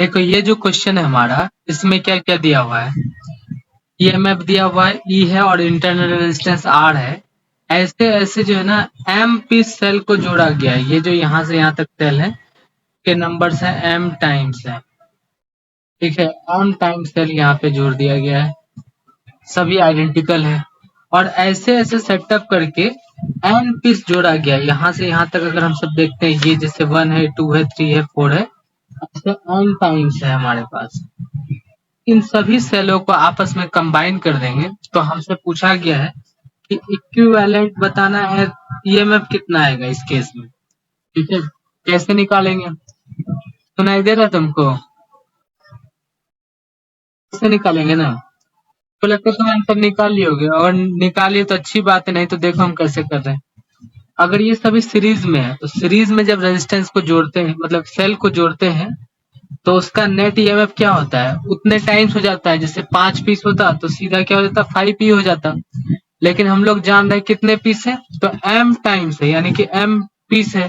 देखो ये जो क्वेश्चन है हमारा, इसमें क्या क्या दिया हुआ है। ईएमएफ दिया हुआ है, ई है और इंटरनल रेजिस्टेंस आर है। ऐसे ऐसे जो है ना एम पीस सेल को जोड़ा गया है। ये जो यहाँ से यहाँ तक सेल है के नंबर्स है एम टाइम्स है, ठीक है। एम टाइम्स सेल यहाँ पे जोड़ दिया गया है, सभी आइडेंटिकल है। और ऐसे ऐसे सेटअप करके एन पीस जोड़ा गया है। यहाँ से यहाँ तक अगर हम सब देखते हैं, ये जैसे 1 है, 2 है, 3 है, 4 है, ऐसे एन टाइम्स है हमारे पास। इन सभी सेलों को आपस में कंबाइन कर देंगे तो हमसे पूछा गया है कि इक्विवेलेंट बताना है, ईएमएफ कितना आएगा इस केस में, ठीक है। कैसे निकालेंगे, सुनाई दे रहा है तुमको? कैसे निकालेंगे ना? तो लगता है तुम आंसर निकाल लियोगे, और निकालिए तो अच्छी बात है, नहीं तो देखो हम कैसे कर रहे हैं। अगर ये सभी सीरीज में है तो सीरीज में जब रेजिस्टेंस को जोड़ते हैं, मतलब सेल को जोड़ते हैं, तो उसका नेट ईएमएफ क्या होता है, उतने टाइम्स हो जाता है। जैसे 5 पीस होता तो सीधा क्या हो जाता, 5 पी हो जाता। लेकिन हम लोग जान रहे हैं कितने पीस है, तो एम टाइम्स है, यानी कि एम पीस है।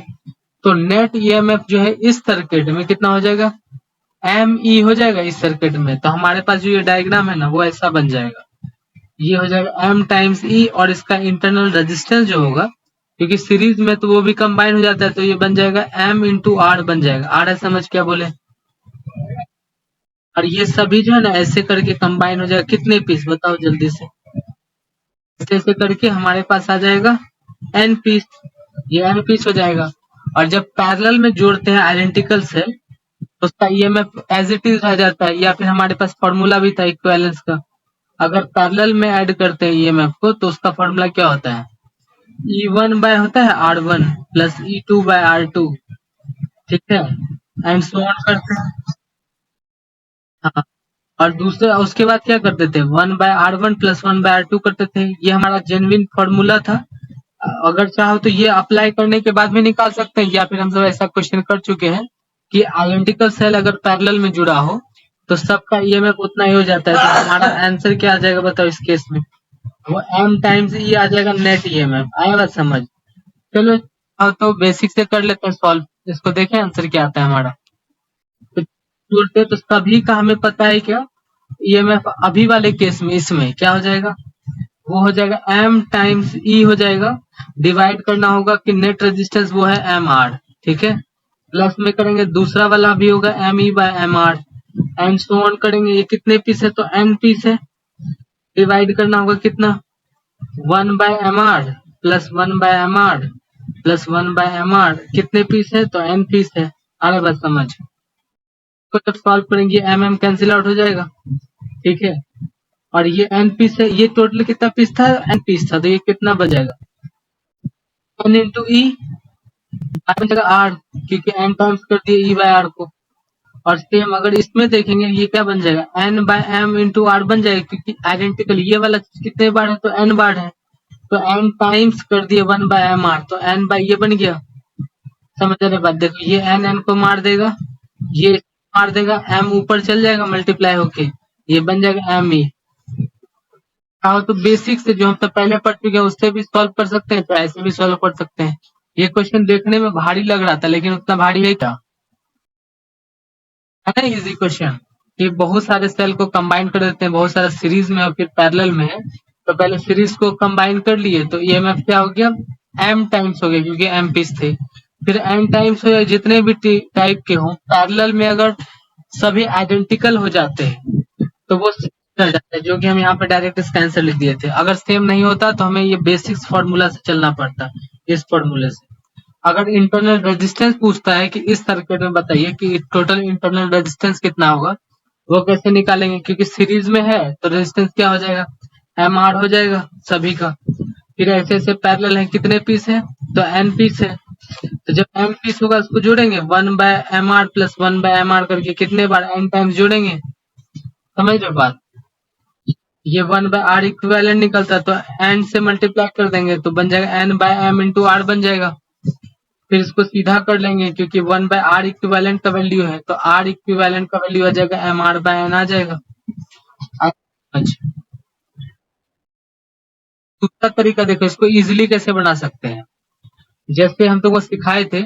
तो नेट ईएमएफ जो है इस सर्किट में कितना हो जाएगा, एम ई हो जाएगा इस सर्किट में। तो हमारे पास जो ये डायग्राम है ना, वो ऐसा बन जाएगा। ये हो जाएगा एम टाइम्स ई, और इसका इंटरनल रेजिस्टेंस जो होगा, क्योंकि सीरीज में तो वो भी कंबाइन हो जाता है, तो ये बन जाएगा एम इंटू आर बन जाएगा। आर है, समझ क्या बोले। और ये सभी जो है ना ऐसे करके कंबाइन हो जाएगा, कितने पीस बताओ जल्दी से। ऐसे ऐसे करके हमारे पास आ जाएगा एन पीस, ये एन पीस हो जाएगा। और जब पैरेलल में जोड़ते हैं आइडेंटिकल सेल, तो उसका ईएमएफ एज इट इज रह जाता है, या फिर हमारे पास फॉर्मूला भी था इक्विवेलेंस का। अगर पैरेलल में ऐड करते हैं ईएमएफ को, तो उसका फॉर्मूला क्या होता है, E1 बाय होता है R1 plus E2 bye R2, ठीक है। एंड सो ऑन करते हैं। हाँ, और दूसरा उसके बाद क्या करते थे, 1/R1 प्लस 1/R2 करते थे। ये हमारा जेन्युइन फॉर्मूला था। अगर चाहो तो ये अप्लाई करने के बाद भी निकाल सकते हैं, या फिर हम सब ऐसा क्वेश्चन कर चुके हैं कि आइडेंटिकल सेल अगर पैरेलल में जुड़ा हो तो सबका ईएमएफ उतना ही हो जाता है। तो हमारा आंसर क्या आ जाएगा बताओ इस केस में, वो एम टाइम्स ई आ जाएगा नेट ईएमएफ। आएगा समझ? चलो तो बेसिक से कर लेते हैं सॉल्व, इसको देखें आंसर क्या आता है हमारा। तो जोड़ते तो सभी का हमें पता है क्या, ईएमएफ अभी वाले केस में इसमें क्या हो जाएगा, वो हो जाएगा एम टाइम्स ई हो जाएगा। डिवाइड करना होगा कि नेट रेजिस्टेंस वो है एम आर, ठीक है। प्लस में करेंगे दूसरा वाला भी होगा m e by m r, and so on करेंगे। ये कितने पीस है, तो एन पीस है। डिवाइड करना होगा कितना, 1/mr plus 1/mr plus 1/mr, कितने पीस है, तो एन पीस है। अरे बस समझ को जब सॉल्व करेंगे एम एम कैंसिल आउट हो जाएगा, ठीक है। और ये एन पीस है, ये टोटल कितना पीस था, एन पीस था, तो ये कितना बचेगा, एन इंटू ई बन जाएगा आर, क्योंकि एन टाइम्स कर दिए ई बाय आर को। और सेम अगर इसमें देखेंगे, ये क्या बन जाएगा, n by m into r बन जाएगा, क्योंकि आइडेंटिकल ये वाला कितने बार है, तो एन बार है। तो एन टाइम्स कर दिए 1/mr, तो एन बाय ये बन गया। समझ रहे बात, देखो ये एन एन को मार देगा, ये मार देगा, एम ऊपर चल जाएगा मल्टीप्लाई होके, ये बन जाएगा एम ई। हाँ, तो बेसिक से जो हम तो पहले पढ़ चुके हैं उससे भी सॉल्व कर सकते हैं, तो ऐसे भी सॉल्व कर सकते हैं। ये क्वेश्चन देखने में भारी लग रहा था, लेकिन उतना भारी है क्या, है ना इजी क्वेश्चन। कि बहुत सारे सेल को कंबाइन कर देते हैं, बहुत सारा सीरीज में और फिर पैरेलल में है। तो पहले सीरीज को कंबाइन कर लिए तो ईएमएफ क्या हो गया, एम टाइम्स हो गया, क्योंकि एम पीस थे। फिर एन टाइम्स हो गया, जितने भी टाइप के हों पैरेलल में अगर सभी आइडेंटिकल हो जाते हैं तो वो चल जाता है, जो कि हम यहाँ पे डायरेक्ट इसका आंसर लिख दिए थे। अगर सेम नहीं होता तो हमें ये बेसिक्स फॉर्मूला से चलना पड़ता, इस फॉर्मूले से। अगर इंटरनल रेजिस्टेंस पूछता है कि इस सर्किट में बताइए कि टोटल इंटरनल रेजिस्टेंस कितना होगा, वो कैसे निकालेंगे, क्योंकि सीरीज में है तो रेजिस्टेंस क्या हो जाएगा, एम आर हो जाएगा सभी का। फिर ऐसे ऐसे पैरेलल है, कितने पीस है, तो एन पीस है। तो जब एम पीस होगा उसको जोड़ेंगे 1/mr प्लस 1/mr करके, कितने बार, एन टाइम्स जोड़ेंगे। समझ रहे बात, ये 1/r इक्विवेलेंट निकलता है, तो एन से मल्टीप्लाई कर देंगे तो बन जाएगा n by m into r बन जाएगा। फिर इसको सीधा कर लेंगे, क्योंकि 1/r इक्विवेलेंट का वैल्यू है, तो r इक्विवेलेंट का वैल्यू आ जाएगा एम आर बाय एन आ जाएगा। अच्छा, दूसरा तरीका देखो, इसको इजीली कैसे बना सकते हैं। जैसे हम तुमको सिखाए थे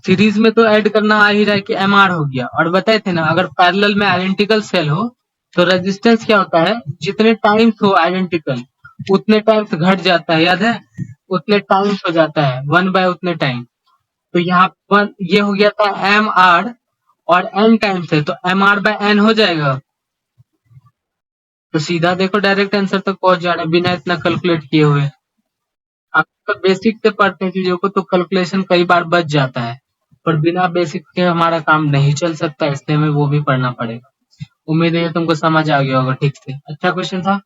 सीरीज में तो ऐड करना आ ही रहा है कि एम आर हो गया। और बताए थे ना, अगर पैरेलल में आइडेंटिकल सेल हो तो रेजिस्टेंस क्या होता है, जितने टाइम्स हो आइडेंटिकल उतने टाइम्स घट जाता है, याद है, उतने टाइम्स हो जाता है, 1/, उतने टाइम। तो यहाँ पर ये हो गया था एम आर, और एन टाइम्स है तो एम आर बाय एन हो जाएगा। तो सीधा देखो डायरेक्ट आंसर तक पहुंच जा रहा है बिना इतना कैलकुलेट किए हुए। आप तो बेसिक से पढ़ते हैं चीजों को तो कैलकुलेशन कई बार बच जाता है, पर बिना बेसिक के हमारा काम नहीं चल सकता, इसलिए हमें वो भी पढ़ना पड़ेगा। उम्मीद है ये तुमको समझ आ गया होगा ठीक से। अच्छा क्वेश्चन था।